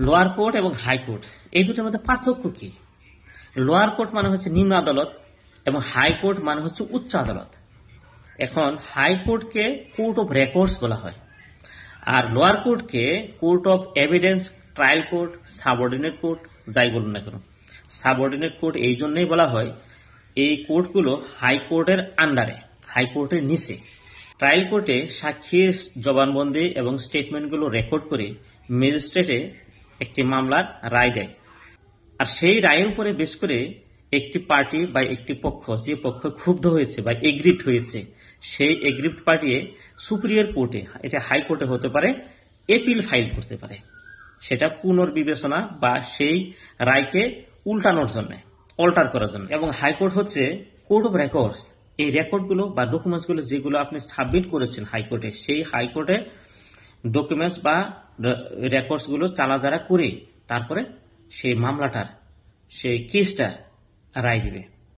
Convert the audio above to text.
Lower court এবং high court এই দুটোর মধ্যে পার্থক্য কি? লোয়ার কোর্ট মানে হচ্ছে নিম্ন আদালত এবং হাইকোর্ট মানে হচ্ছে উচ্চ আদালত। এখন হাইকোর্টকে কোর্ট অফ রেকর্ডস বলা হয়, আর লোয়ার কোর্টকে court of evidence, trial court, subordinate court যাই বলুন না কেন। সাবঅর্ডিনেট কোর্ট এই জন্যই বলা হয়, এই কোর্টগুলো হাইকোর্টের আন্ডারে, হাইকোর্টের নিচে। ট্রায়াল কোর্টে সাক্ষীর জবানবন্দি এবং স্টেটমেন্টগুলো রেকর্ড করে ম্যাজিস্ট্রেটে একটি মামলার রায় দেয়, আর সেই রায়ের উপরে বেশ করে একটি পার্টি বা একটি পক্ষ, যে পক্ষ ক্ষুব্ধ হয়েছে বা এগ্রিপ্ট হয়েছে, সেই এগ্রিপ্ট পার্টি সুপ্রিয়র কোর্টে, এটা হাইকোর্টে হতে পারে, এপিল ফাইল করতে পারে, সেটা পুনর্বিবেচনা বা সেই রায়কে উল্টানোর জন্য, অল্টার করার জন্য। এবং হাইকোর্ট হচ্ছে কোর্ট অফ রেকর্ডস। এই রেকর্ডগুলো বা ডকুমেন্টসগুলো যেগুলো আপনি সাবমিট করেছেন হাইকোর্টে, সেই হাইকোর্টে ডকুমেন্টস বা রেকর্ডসগুলো চালাজারা করে তারপরে সেই মামলাটার, সেই কেসটা রায় দিবে।